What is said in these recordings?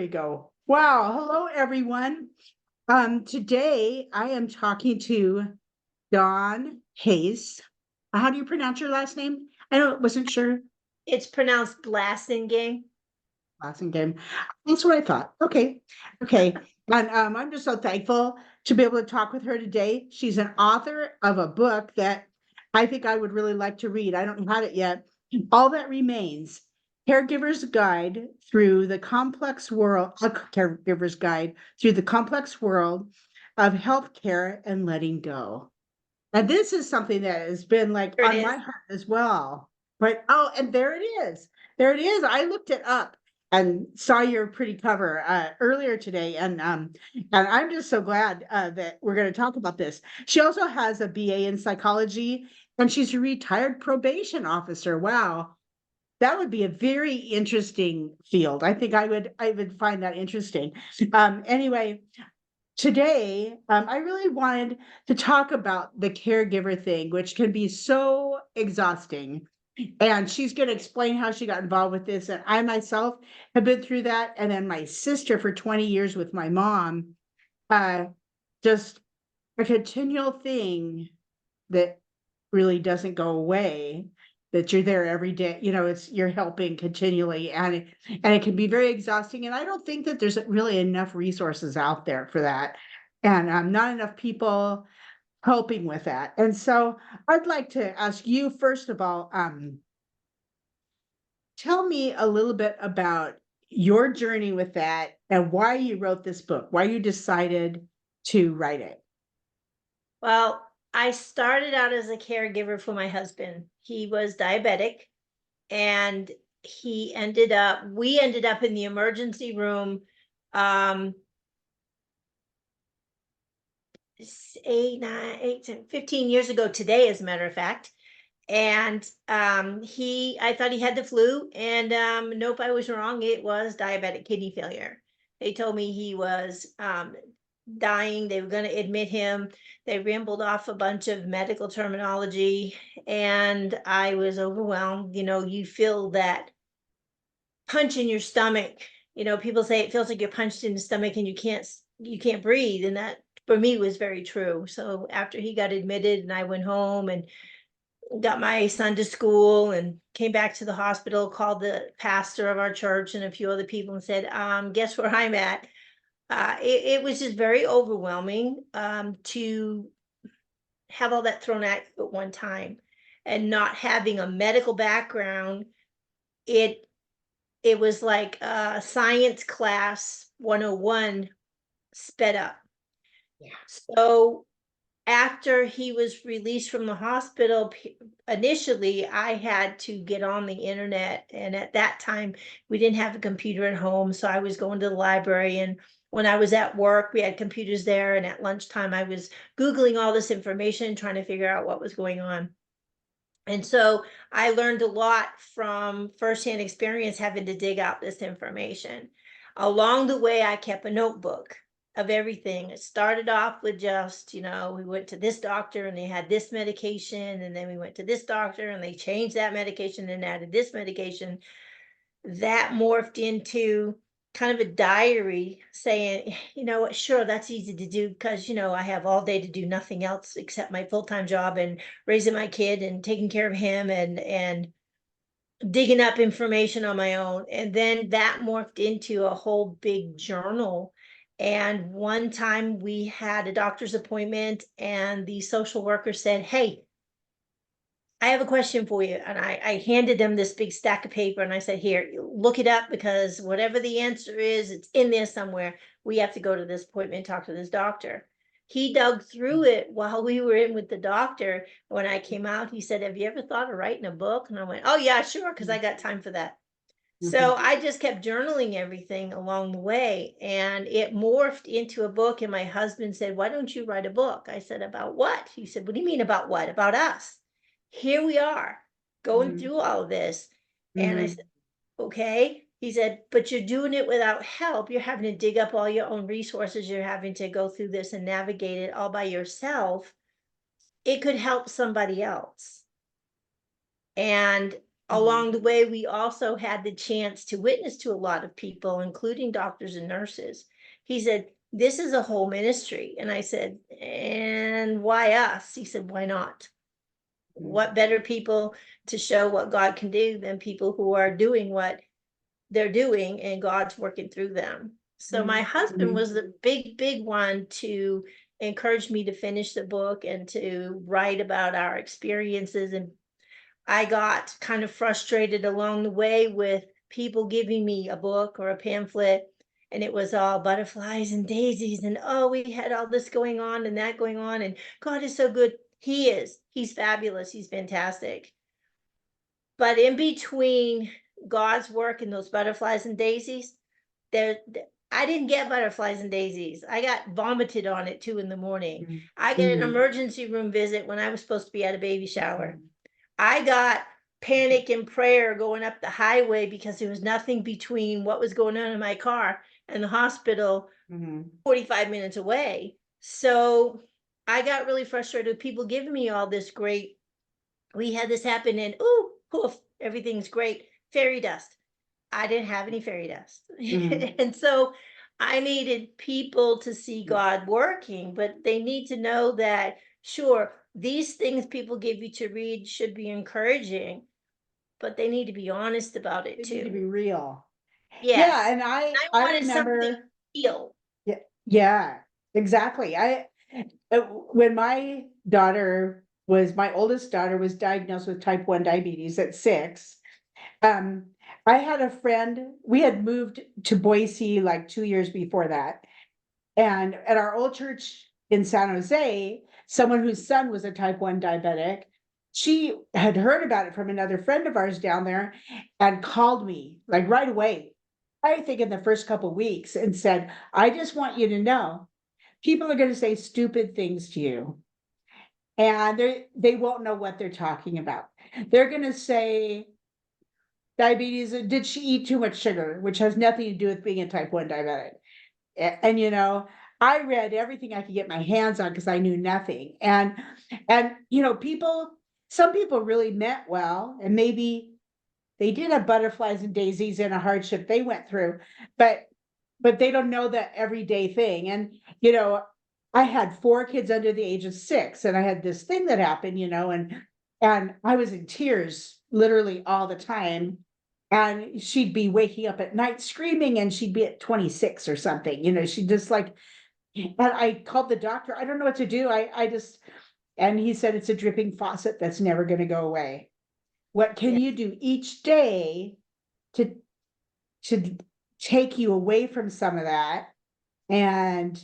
we go. Wow. Hello, everyone. Today I am talking to Dawn Pace. How do you pronounce your last name? Wasn't sure. It's pronounced Blasingame. Blasingame. That's what I thought. Okay. Okay. And I'm just so thankful to be able to talk with her today. She's an author of a book that I think I would really like to read. I don't have it yet. All That Remains. Caregiver's Guide through the complex world, a caregiver's guide through the complex world of healthcare and letting go. And this is something that has been like Here it on my is. heart as well. But oh, and there it is. There it is. I looked it up and saw your pretty cover earlier today, and I'm just so glad that we're going to talk about this. She also has a BA in psychology, and she's a retired probation officer. Wow, that would be a very interesting field. I think I would find that interesting. Anyway, today, I really wanted to talk about the caregiver thing, which can be so exhausting. And she's going to explain how she got involved with this. And I myself have been through that. And then my sister for 20 years with my mom, uh, just a continual thing that really doesn't go away, that you're there every day. You're helping continually, and it can be very exhausting. And I don't think that there's really enough resources out there for that, and not enough people helping with that. And so I'd like to ask you, first of all, tell me a little bit about your journey with that and why you wrote this book, why you decided to write it. Well, I started out as a caregiver for my husband. He was diabetic and we ended up in the emergency room um 8, 9, 8, 10, 15 years ago today, as a matter of fact. And I thought he had the flu, and nope, I was wrong. It was diabetic kidney failure. They told me he was dying. They were going to admit him. They rambled off a bunch of medical terminology, and I was overwhelmed. You feel that punch in your stomach. People say it feels like you're punched in the stomach and you can't breathe, and that for me was very true. So after he got admitted and I went home and got my son to school and came back to the hospital, called the pastor of our church and a few other people and said, guess where I'm at? It was just very overwhelming to have all that thrown at you at one time, and not having a medical background. It it was like science class 101 sped up. Yeah. So after he was released from the hospital, initially I had to get on the internet, and at that time we didn't have a computer at home, so I was going to the library, and when I was at work we had computers there, and at lunchtime I was googling all this information trying to figure out what was going on. And so I learned a lot from firsthand experience having to dig out this information. Along the way, I kept a notebook of everything. It started off with just, we went to this doctor and they had this medication, and then we went to this doctor and they changed that medication and added this medication. That morphed into kind of a diary saying, you know what, sure, that's easy to do because, I have all day to do nothing else except my full-time job and raising my kid and taking care of him and digging up information on my own. And then that morphed into a whole big journal. And one time we had a doctor's appointment, and the social worker said, hey, I have a question for you. And I handed them this big stack of paper and I said, here, look it up, because whatever the answer is, it's in there somewhere. We have to go to this appointment and talk to this doctor. He dug through it while we were in with the doctor. When I came out, he said, have you ever thought of writing a book? And I went, oh, yeah, sure, because I got time for that. So Mhm. I just kept journaling everything along the way, and it morphed into a book. And my husband said, why don't you write a book? I said, about what? He said, what do you mean about what? About us. Here we are going Mhm. through all of this. And I Mhm. said, okay. He said, but you're doing it without help. You're having to dig up all your own resources. You're having to go through this and navigate it all by yourself. It could help somebody else. And along the way, we also had the chance to witness to a lot of people, including doctors and nurses. He said, "This is a whole ministry." And I said, "And why us?" He said, "Why not? What better people to show what God can do than people who are doing what they're doing and God's working through them?" So my husband was the big one to encourage me to finish the book and to write about our experiences. And I got kind of frustrated along the way with people giving me a book or a pamphlet, and it was all butterflies and daisies, and oh, we had all this going on and that going on, and God is so good. He is. He's fabulous. He's fantastic. But in between God's work and those butterflies and daisies, there I didn't get butterflies and daisies. I got vomited on at 2 in the morning. I get an emergency room visit when I was supposed to be at a baby shower. I got panic and prayer going up the highway because there was nothing between what was going on in my car and the hospital 45 minutes away. So I got really frustrated with people giving me all this great, we had this happen and ooh, poof, everything's great. Fairy dust. I didn't have any fairy dust. And so I needed people to see God working, but they need to know that, sure, these things people give you to read should be encouraging, but they need to be honest about it They need to too. be real. Yeah, Yes. and I I wanted something remember. real. Yeah, yeah, exactly. When my oldest daughter was diagnosed with type 1 diabetes at 6. Um, I had a friend, we had moved to Boise like 2 years before that. And at our old church in San Jose, someone whose son was a type 1 diabetic, she had heard about it from another friend of ours down there and called me like right away, I think in the first couple of weeks, and said, "I just want you to know, people are going to say stupid things to you, and they won't know what they're talking about. They're going to say, diabetes, did she eat too much sugar, which has nothing to do with being a type 1 diabetic?" And I read everything I could get my hands on because I knew nothing. And some people really meant well, and maybe they did have butterflies and daisies in a hardship they went through, but they don't know that everyday thing. And I had 4 kids under the age of 6, and I had this thing that happened, and I was in tears literally all the time. And she'd be waking up at night screaming, and she'd be at 26 or something, she just like, and I called the doctor. I don't know what to do. I just, and he said, it's a dripping faucet that's never going to go away. What can Yeah, you do each day to to take you away from some of that and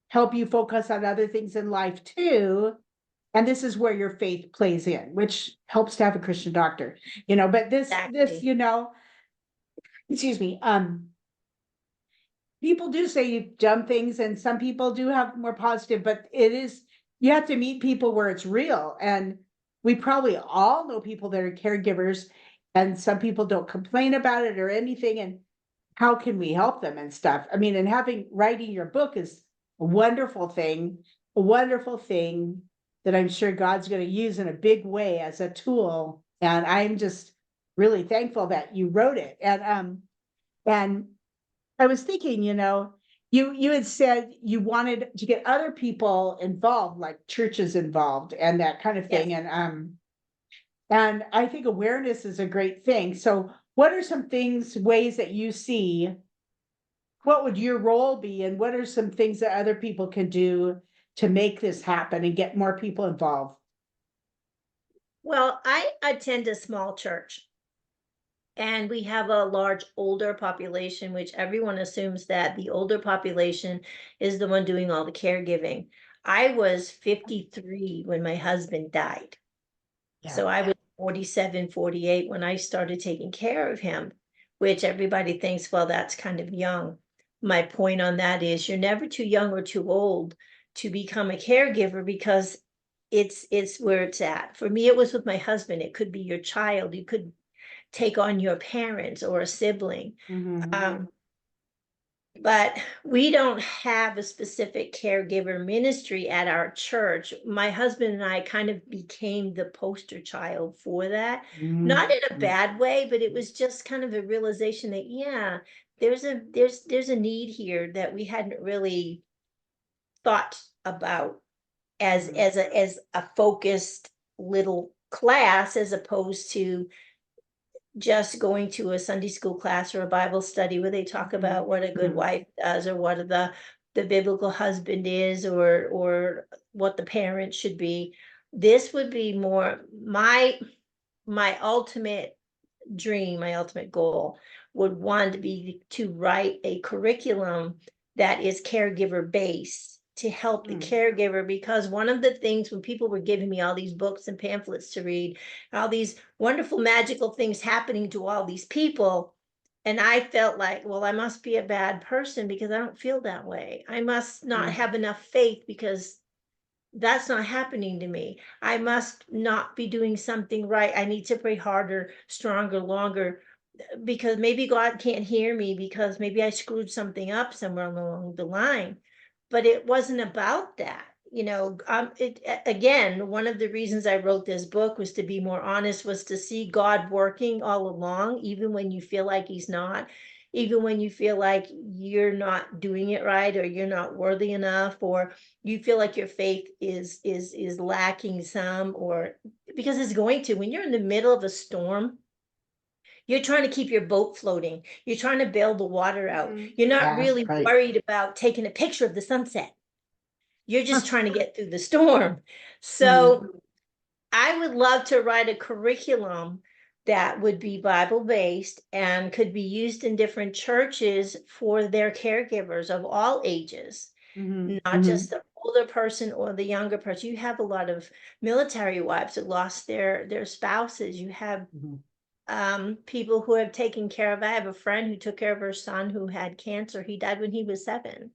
help you focus on other things in life too? And this is where your faith plays in, which helps to have a Christian doctor, but this, exactly. excuse me, people do say dumb things, and some people do have more positive, but you have to meet people where it's real. And we probably all know people that are caregivers, and some people don't complain about it or anything. And how can we help them and stuff? I mean, and writing your book is a wonderful thing that I'm sure God's going to use in a big way as a tool. And I'm just really thankful that you wrote it. And I was thinking, you had said you wanted to get other people involved, like churches involved and that kind of Yes. thing. And I think awareness is a great thing. So what are some ways that you see, what would your role be, and what are some things that other people can do to make this happen and get more people involved? Well, I attend a small church. And we have a large older population, which everyone assumes that the older population is the one doing all the caregiving. I was 53 when my husband died. Yeah. So I was 47, 48 when I started taking care of him, which everybody thinks, well, that's kind of young. My point on that is you're never too young or too old to become a caregiver because it's where it's at. For me, it was with my husband. It could be your child. You could take on your parents or a sibling. Mhm. Um, but we don't have a specific caregiver ministry at our church. My husband and I kind of became the poster child for that. Not in a bad way, but it was just kind of a realization that, yeah, there's a need here that we hadn't really thought about as a focused little class, as opposed to just going to a Sunday school class or a Bible study where they talk about what a good wife does, or what the biblical husband is, or what the parent should be. This would be more my ultimate dream, my ultimate goal would want to be to write a curriculum that is caregiver based to help the caregiver, because one of the things when people were giving me all these books and pamphlets to read, all these wonderful magical things happening to all these people, and I felt like, well, I must be a bad person because I don't feel that way. I must not have enough faith because that's not happening to me. I must not be doing something right. I need to pray harder, stronger, longer, because maybe God can't hear me because maybe I screwed something up somewhere along the line. But it wasn't about that. Again, one of the reasons I wrote this book was to be more honest, was to see God working all along, even when you feel like he's not, even when you feel like you're not doing it right, or you're not worthy enough, or you feel like your faith is lacking some, or because it's going to, when you're in the middle of a storm, you're trying to keep your boat floating. You're trying to bail the water out. You're not really worried about taking a picture of the sunset. You're just trying to get through the storm. So I would love to write a curriculum that would be Bible based and could be used in different churches for their caregivers of all ages, not just the older person or the younger person. You have a lot of military wives that lost their spouses. You have people who have taken care of. I have a friend who took care of her son who had cancer. He died when he was 7.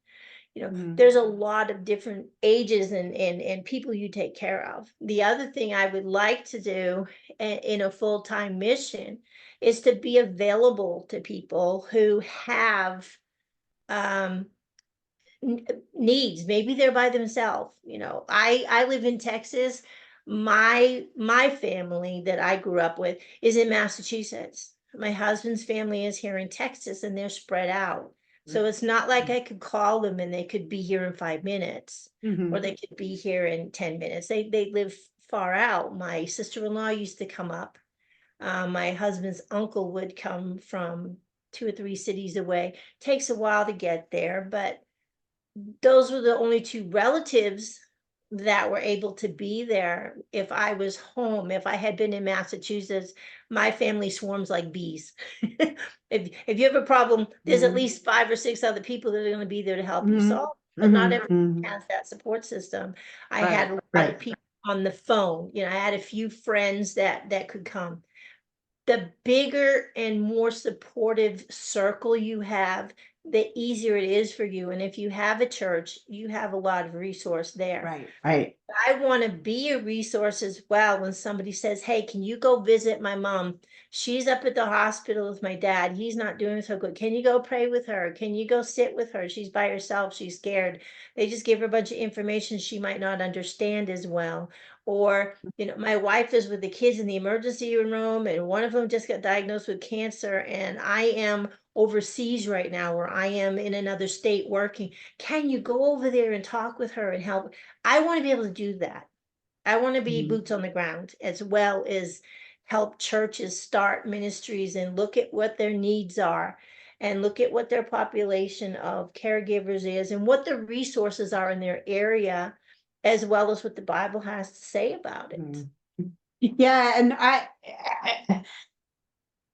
There's a lot of different ages and people you take care of. The other thing I would like to do in a full-time mission is to be available to people who have um needs. Maybe they're by themselves. I live in Texas. My family that I grew up with is in Massachusetts. My husband's family is here in Texas, and they're spread out. So it's not like I could call them and they could be here in 5 minutes, or they could be here in 10 minutes. They live far out. My sister-in-law used to come up. My husband's uncle would come from 2 or 3 cities away. Takes a while to get there, but those were the only 2 relatives that were able to be there. If I was home, if I had been in Massachusetts, my family swarms like bees. If you have a problem, there's at least 5 or 6 other people that are going to be there to help you solve. But not everyone has that support system. I had a lot of people on the phone. I had a few friends that could come. The bigger and more supportive circle you have, the easier it is for you. And if you have a church, you have a lot of resource there. Right. I want to be a resource as well. When somebody says, hey, can you go visit my mom? She's up at the hospital with my dad. He's not doing so good. Can you go pray with her? Can you go sit with her? She's by herself. She's scared. They just give her a bunch of information she might not understand as well. Or, my wife is with the kids in the emergency room, and one of them just got diagnosed with cancer, and I am overseas right now, or I am in another state working. Can you go over there and talk with her and help? I want to be able to do that. I want to be boots on the ground, as well as help churches start ministries and look at what their needs are, and look at what their population of caregivers is, and what the resources are in their area, as well as what the Bible has to say about it. Yeah, and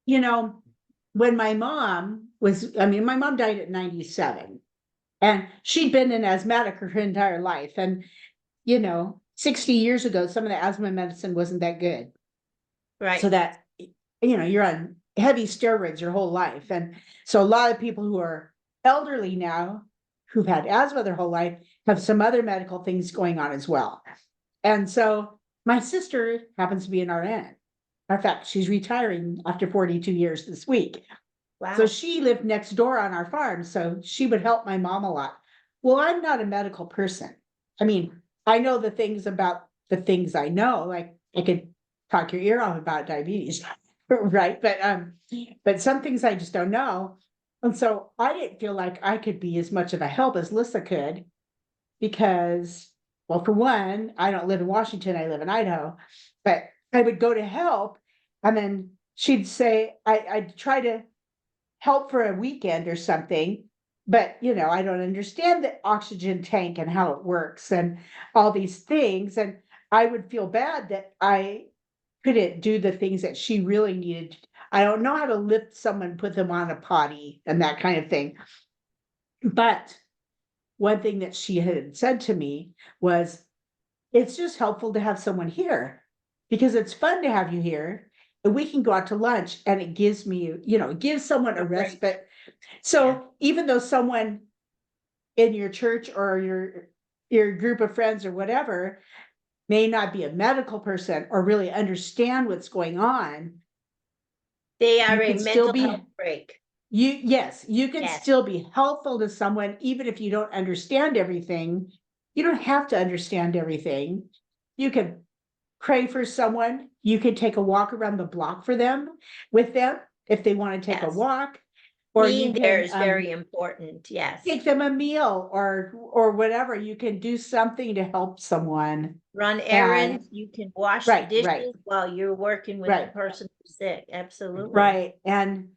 you know, when my mom my mom died at 97, and she'd been an asthmatic her entire life. And, 60 years ago, some of the asthma medicine wasn't that good. So Right. that, you're on heavy steroids your whole life. And so a lot of people who are elderly now, who've had asthma their whole life, have some other medical things going on as well. And so my sister happens to be an RN. In fact, she's retiring after 42 years this week. So Wow. she lived next door on our farm, so she would help my mom a lot. Well, I'm not a medical person. I mean, I know the things about the things I know, like I could talk your ear off about diabetes, right? But some things I just don't know. And so I didn't feel like I could be as much of a help as Lissa could because, well, for one, I don't live in Washington, I live in Idaho, but I would go to help and then she'd say, I'd try to help for a weekend or something. But I don't understand the oxygen tank and how it works and all these things. And I would feel bad that I couldn't do the things that she really needed. I don't know how to lift someone, put them on a potty and that kind of thing. But one thing that she had said to me was, it's just helpful to have someone here because it's fun to have you here. And we can go out to lunch and it gives me, it gives someone a A break. respite. Yeah. So even though someone in your church or your group of friends or whatever may not be a medical person or really understand what's going on, They you are a can still mental be health break. you can Yes. still be helpful to someone even if you don't understand everything. You don't have to understand everything. You can pray for someone. You can take a walk around the block for them with them if they want to take a Yes. walk, or you Being there can is very important. Yes. take them a meal or whatever. You can do something to help someone. Run And errands. You can wash the right, right, dishes while you're working with the right, person who's sick. Absolutely. right. And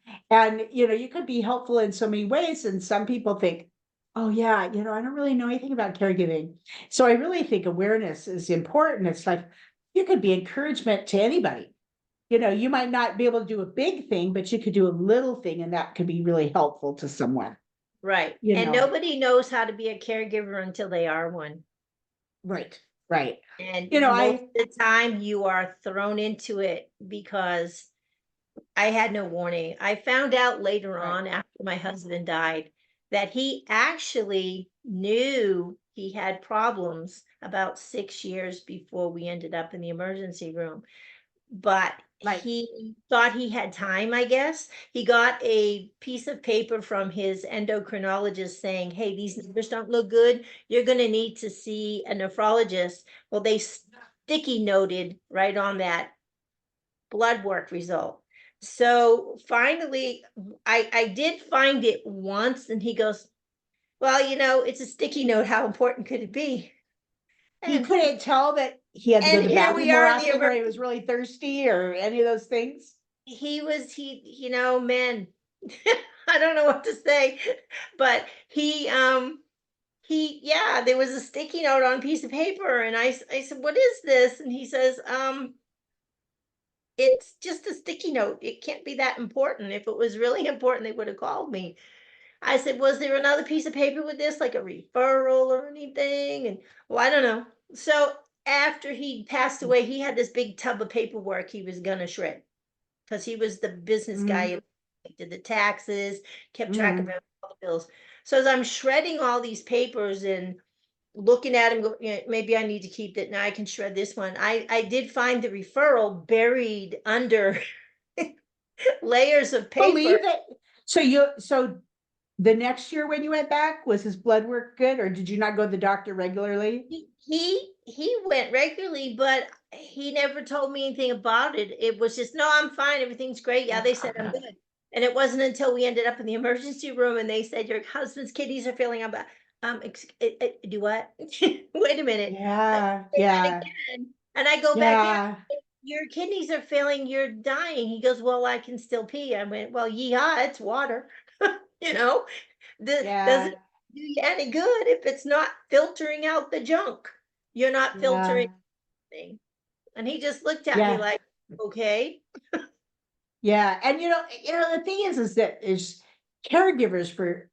you could be helpful in so many ways. And some people think, oh yeah, I don't really know anything about caregiving. So I really think awareness is important. It's like you could be encouragement to anybody. You might not be able to do a big thing, but you could do a little thing, and that could be really helpful to someone, Right. you And know. nobody knows how to be a caregiver until they are one. Right, right. And most I of the time you are thrown into it because I had no warning. I found out later right. on after my husband died that he actually knew he had problems about 6 years before we ended up in the emergency room. But Like, he thought he had time, I guess. He got a piece of paper from his endocrinologist saying, "Hey, these numbers don't look good. You're gonna need to see a nephrologist." Well, they sticky noted right on that blood work result. So finally, I did find it once, and he goes, "Well, it's a sticky note. How important could it be?" you And couldn't tell that he had to go and to the here we bathroom more are in the often or he was really thirsty or any of those things? man, I don't know what to say, but yeah, there was a sticky note on a piece of paper, and I said, "What is this?" And he says, "It's just a sticky note. It can't be that important. If it was really important, they would have called me." I said, "Was there another piece of paper with this, like a referral or anything?" And well, I don't know. So after he passed away, he had this big tub of paperwork he was gonna shred because he was the business Mm, guy, who did the taxes, kept track of mm. all the bills. So as I'm shredding all these papers and looking at him, go, yeah, maybe I need to keep it. Now I can shred this one. I did find the referral buried under layers of paper. Believe it. So the next year when you went back, was his blood work good, or did you not go to the doctor regularly? He went regularly, but he never told me anything about it. It was just, "No, I'm fine. Everything's great. Yeah, they said I'm good." And it wasn't until we ended up in the emergency room and they said, "Your husband's kidneys are failing." I'm like, do what? Wait a minute. Yeah, Say that yeah, again. And I go back in. yeah, Your kidneys are failing. You're dying. He goes, "Well, I can still pee." I went, "Well, yeehaw, it's water." you know, does yeah, it do you any good if it's not filtering out the junk? You're not filtering yeah, anything. And he just looked at me yeah, like, "Okay." yeah. And the thing is that is caregivers for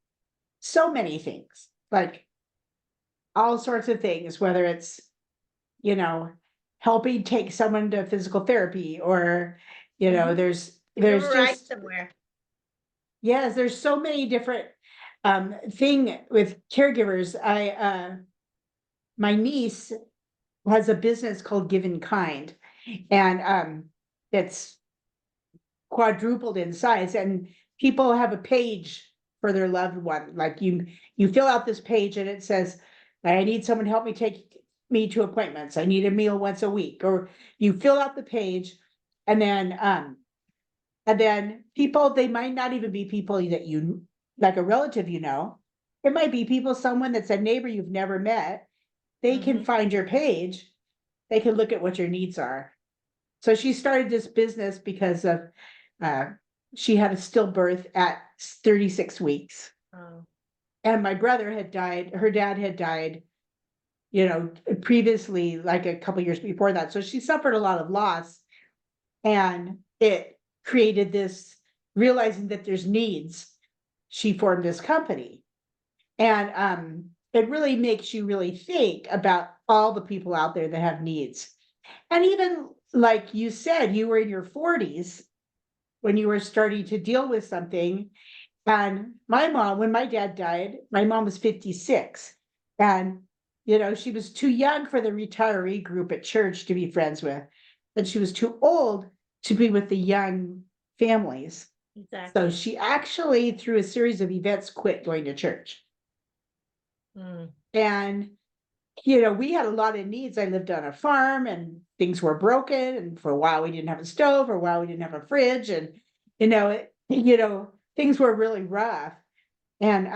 so many things, like all sorts of things, whether it's, you know, helping take someone to physical therapy or, Mhm. Give him a there's ride just, somewhere. yes, there's so many different thing with caregivers. My niece has a business called Give in Kind, and it's quadrupled in size, and people have a page for their loved one. Like you fill out this page and it says, I need someone to help me take me to appointments. I need a meal once a week. Or you fill out the page and then people, they might not even be people that you, like a relative, you know. It might be people, someone that's a neighbor you've never met. They can find your page. They can look at what your needs are. So she started this business because of uh, she had a stillbirth at 36 weeks. Oh, And my brother had died, her dad had died, you know, previously, like a couple years before that. So she suffered a lot of loss. And it created this, realizing that there's needs, she formed this company. And it really makes you really think about all the people out there that have needs. And even like you said, you were in your 40s when you were starting to deal with something. And my mom, when my dad died, my mom was 56. And, you know, she was too young for the retiree group at church to be friends with. And she was too old to be with the young families. So exactly. she actually, through a series of events, quit going to church. Mm, And, you know, we had a lot of needs. I lived on a farm and things were broken. And for a while, we didn't have a stove. For a while, we didn't have a fridge. And, things were really rough. And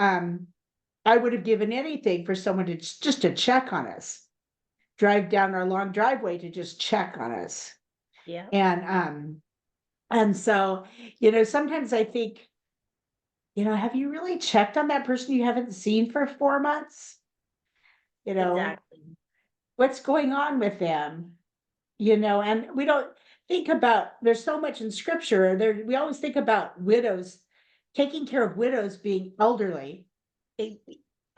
I would have given anything for someone to just to check on us, drive down our long driveway to just check on us. yeah, And so, sometimes I think, have you really checked on that person you haven't seen for 4 months? You know, exactly. what's going on with them? And we don't think about, there's so much in scripture there. We always think about widows, taking care of widows being elderly. It-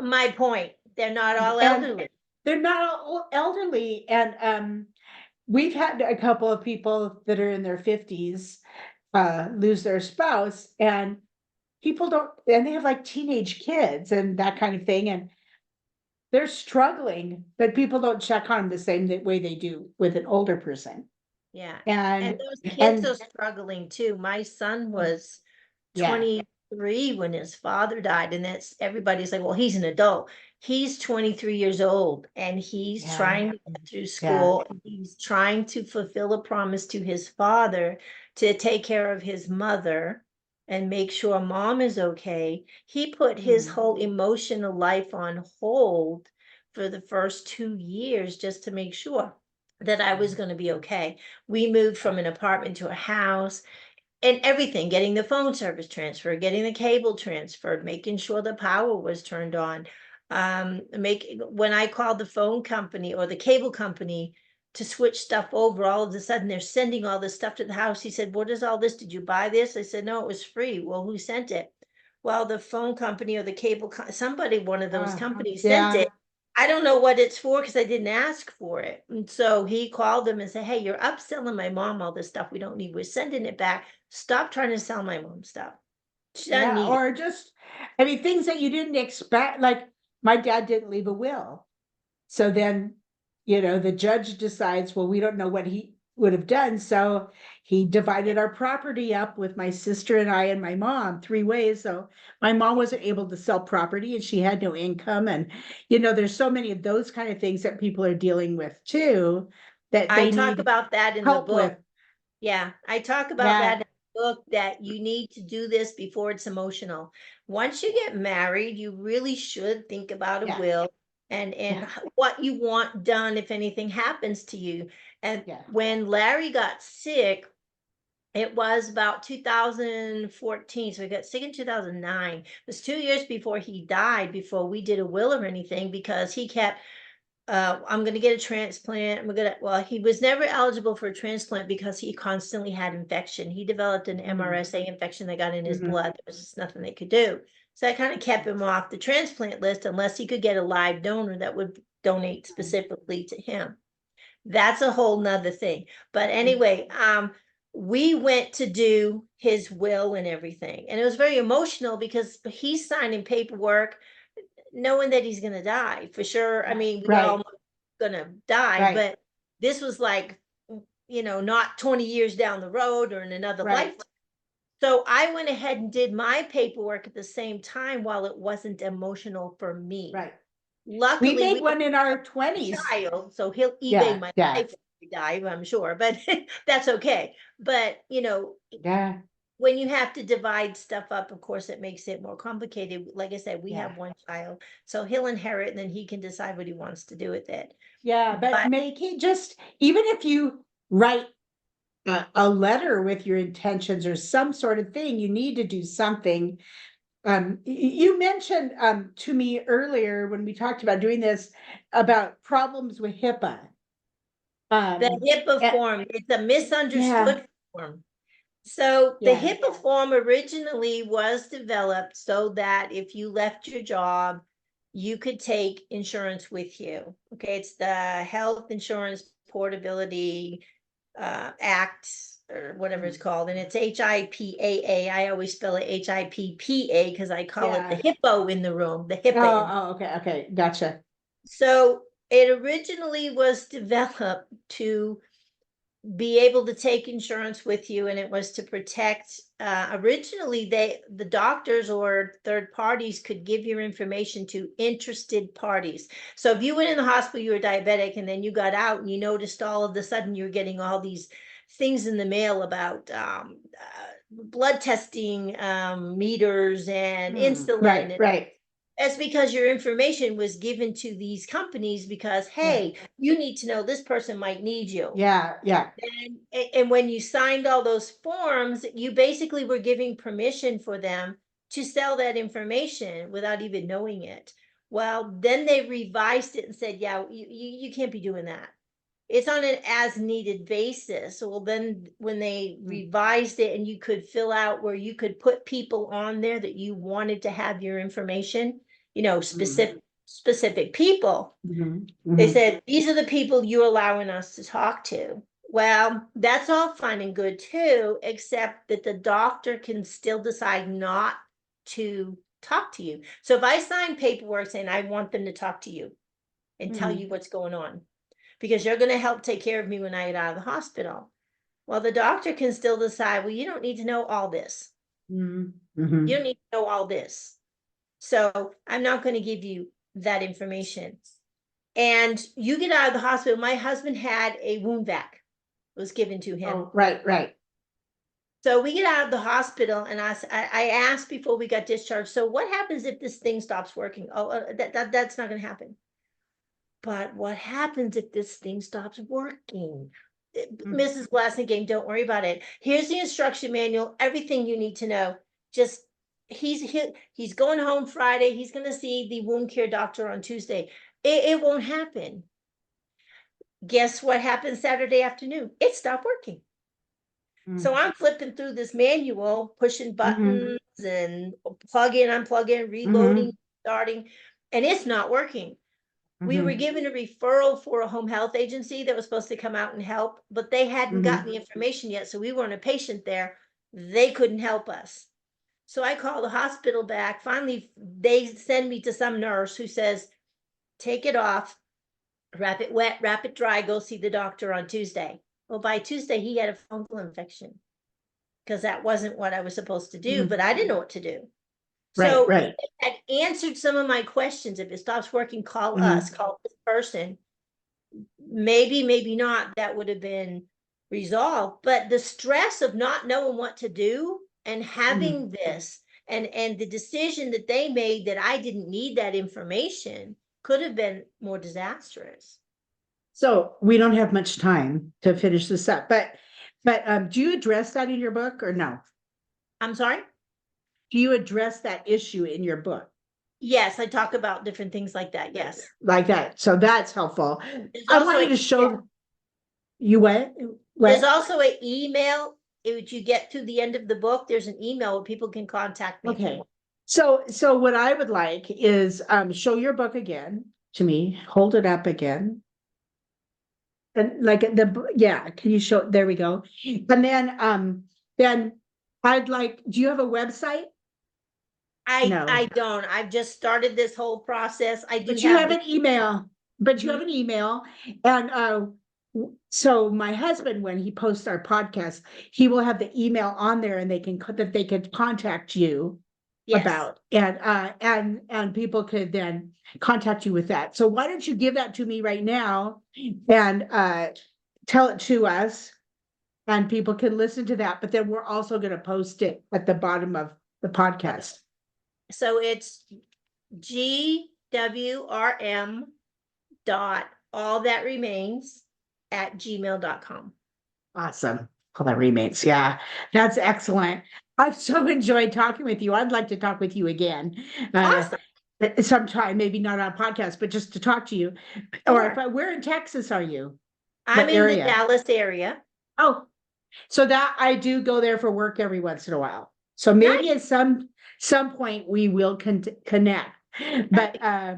my point, they're not all And elderly. they're not all elderly. And we've had a couple of people that are in their 50s lose their spouse, and people don't, and they have like teenage kids and that kind of thing. And they're struggling, but people don't check on them the same way they do with an older person. Yeah. And And, those kids and are struggling too. My son was yeah, 23 when his father died, and that's everybody's like, well, he's an adult. He's 23 years old and he's yeah, trying to get through yeah. school. And he's trying to fulfill a promise to his father to take care of his mother and make sure mom is okay. He put his Mm, whole emotional life on hold for the first 2 years just to make sure that I was going to be okay. We moved from an apartment to a house and everything, getting the phone service transferred, getting the cable transferred, making sure the power was turned on. When I called the phone company or the cable company to switch stuff over, all of a sudden they're sending all this stuff to the house. He said, "What is all this? Did you buy this?" I said, "No, it was free." "Well, who sent it?" "Well, the phone company or the somebody, one of those companies sent yeah, it. I don't know what it's for because I didn't ask for it." And so he called them and said, "Hey, you're upselling my mom all this stuff we don't need. We're sending it back. Stop trying to sell my mom stuff. She doesn't yeah. need it." Or just, I mean, things that you didn't expect. Like my dad didn't leave a will. So then, the judge decides, well, we don't know what he would have done. So he divided our property up with my sister and I and my mom 3 ways. So my mom wasn't able to sell property and she had no income. And, there's so many of those kind of things that people are dealing with too, that I they talk need about that in the help with. book. Yeah, I talk about that Yeah. in the book that you need to do this before it's emotional. Once you get married, you really should think about a Yeah. will and Yeah. what you want done if anything happens to you. And Yeah. when Larry got sick, it was about 2014. So he got sick in 2009. It was 2 years before he died, before we did a will or anything, because he kept I'm gonna get a transplant. Well, he was never eligible for a transplant because he constantly had infection. He developed an Mm, MRSA infection that got in his mhm, blood. There was just nothing they could do. So I kind of kept him off the transplant list unless he could get a live donor that would donate specifically to him. That's a whole nother thing. But mm, anyway, we went to do his will and everything. And it was very emotional because he's signing paperwork knowing that he's gonna die for sure. I yeah. mean, we all Right. know he's gonna die, Right. but this was like, not 20 years down the road or in another Right. lifetime. So I went ahead and did my paperwork at the same time while it wasn't emotional for me. Right. We Luckily, made we one in our have a 20s. child, so he'll eBay Yeah, my yeah, life if I die, I'm sure, but that's okay. But, yeah, when you have to divide stuff up, of course, it makes it more complicated. Like I said, we yeah. have one child, so he'll inherit and then he can decide what he wants to do with it. Yeah, but But make it just, even if you write a letter with your intentions or some sort of thing, you need to do something. You mentioned to me earlier when we talked about doing this about problems with HIPAA. the Um, HIPAA eh, form, it's a yeah, misunderstood form. So the yeah. HIPAA form originally was developed so that if you left your job, you could take insurance with you. Okay, it's the Health Insurance Portability Act or whatever it's Mm, called, and it's HIPAA. I always spell it HIPPA because I call it the yeah. hippo in the room, the HIPAA Oh, in. oh, okay, okay, gotcha. So it originally was developed to be able to take insurance with you, and it was to protect, originally the doctors or third parties could give your information to interested parties. So if you went in the hospital, you were diabetic, and then you got out and you noticed all of a sudden you're getting all these things in the mail about blood testing meters and Right, insulin. right. That's because your information was given to these companies because, Yeah, hey, you need to know this person might need you. yeah, yeah. And when you signed all those forms, you basically were giving permission for them to sell that information without even knowing it. Well, then they revised it and said, yeah, you can't be doing that. It's on an as needed basis. Well, then when they Mm, revised it and you could fill out where you could put people on there that you wanted to have your information, mm, specific people, mhm, they mhm, said, these are the people you're allowing us to talk to. Well, that's all fine and good too, except that the doctor can still decide not to talk to you. So if I sign paperwork saying I want them to talk to you and tell mhm, you what's going on, because you're going to help take care of me when I get out of the hospital. Well, the doctor can still decide, well, you don't need to know all this. mhm, You mhm. don't need to know all this. So I'm not going to give you that information. And you get out of the hospital. My husband had a wound vac was given to him. Oh, right, right. So we get out of the hospital, and I asked before we got discharged, so what happens if this thing stops working? Oh, that's not going to happen. But what happens if this thing stops working? Mm, Mrs. Blasingame, don't worry about it. Here's the instruction manual, everything you need to know. Just he's going home Friday. He's going to see the wound care doctor on Tuesday. It won't happen. Guess what happened Saturday afternoon? It stopped working. So mm, I'm flipping through this manual, pushing mhm, buttons and plug in, unplug in, reloading, mhm, starting, and it's not working. We were mhm, given a referral for a home health agency that was supposed to come out and help, but they hadn't mhm. gotten the information yet. So we weren't a patient there. They couldn't help us. So I called the hospital back. Finally, they send me to some nurse who says, take it off, wrap it wet, wrap it dry, go see the doctor on Tuesday. Well, by Tuesday, he had a fungal infection because that wasn't what I was supposed to do, but Mhm. I didn't know what to do. Right, So right. it had answered some of my questions. If it stops working, call us, Mhm, call this person. Maybe, maybe not, that would have been resolved. But the stress of not knowing what to do and mhm. having this and the decision that they made that I didn't need that information could have been more disastrous. So we don't have much time to finish this up, but do you address that in your book or no? I'm sorry? Do you address that issue in your book Yes, I talk about different things like that. Yes. like that? So that's helpful. There's I also want a you to email. show you what? There's What? also an email. If you get to the end of the book, there's an email where people can contact me if they Okay. want. So what I would like is show your book again to me. Hold it up again. And like yeah, can you show there we go. And then I'd like, do you have a website? I No. don't. I've just started this whole process. I do But you have have the an email, but you Mhm. have an email and So my husband, when he posts our podcast, he will have the email on there and that they could contact you Yes. about, and people could then contact you with that. So why don't you give that to me right now and tell it to us, and people can listen to that, but then we're also going to post it at the bottom of the podcast. So it's GWRM dot all that remains at gmail.com. Awesome. All that remains. Yeah, that's excellent. I've so enjoyed talking with you. I'd like to talk with you again. Awesome. Sometime, maybe not on a podcast, but just to talk to you. Or if Sure. where in Texas are you? I'm What in the area? Dallas area. Oh, so that I do go there for work every once in a while. So maybe Nice. at some point we will connect. Nice.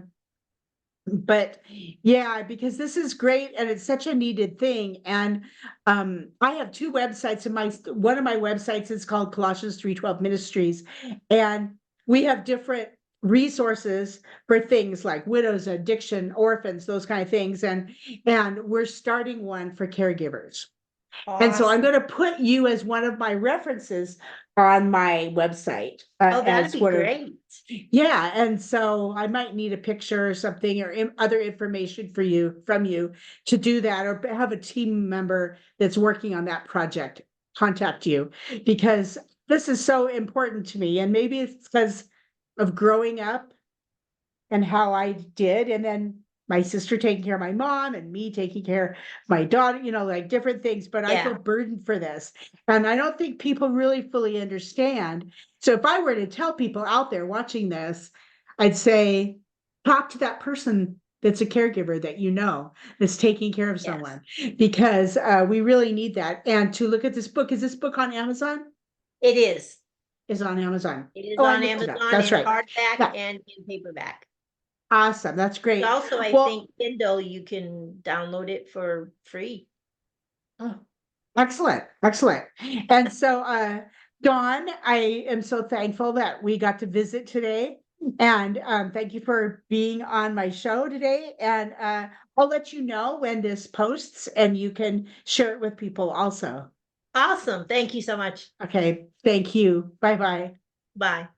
But yeah, because this is great and it's such a needed thing. And I have two websites, and one of my websites is called Colossians 3:12 Ministries, and we have different resources for things like widows, addiction, orphans, those kind of things, and we're starting one for caregivers. And so I'm Awesome. going to put you as one of my references on my website, Oh, that'd as be one of, great. yeah. And so I might need a picture or something, or other information from you to do that, or have a team member that's working on that project contact you, because this is so important to me. And maybe it's because of growing up and how I did. And then my sister taking care of my mom and me taking care of my daughter, like different things, but I feel Yeah. burdened for this. And I don't think people really fully understand. So if I were to tell people out there watching this, I'd say, talk to that person that's a caregiver that that's taking care of Yes. someone, because we really need that. And to look at this book, is this book on Amazon? It is. Is on Amazon. It is Oh, I on looked it up. Amazon That's in right. hardback Yeah. and in paperback. Awesome. That's great. Also, I Well, think Kindle, you can download it for free. oh, excellent, excellent. And so, Dawn, I am so thankful that we got to visit today. And thank you for being on my show today. And I'll let you know when this posts, and you can share it with people also. Awesome. Thank you so much. Okay, thank you. Bye bye. Bye.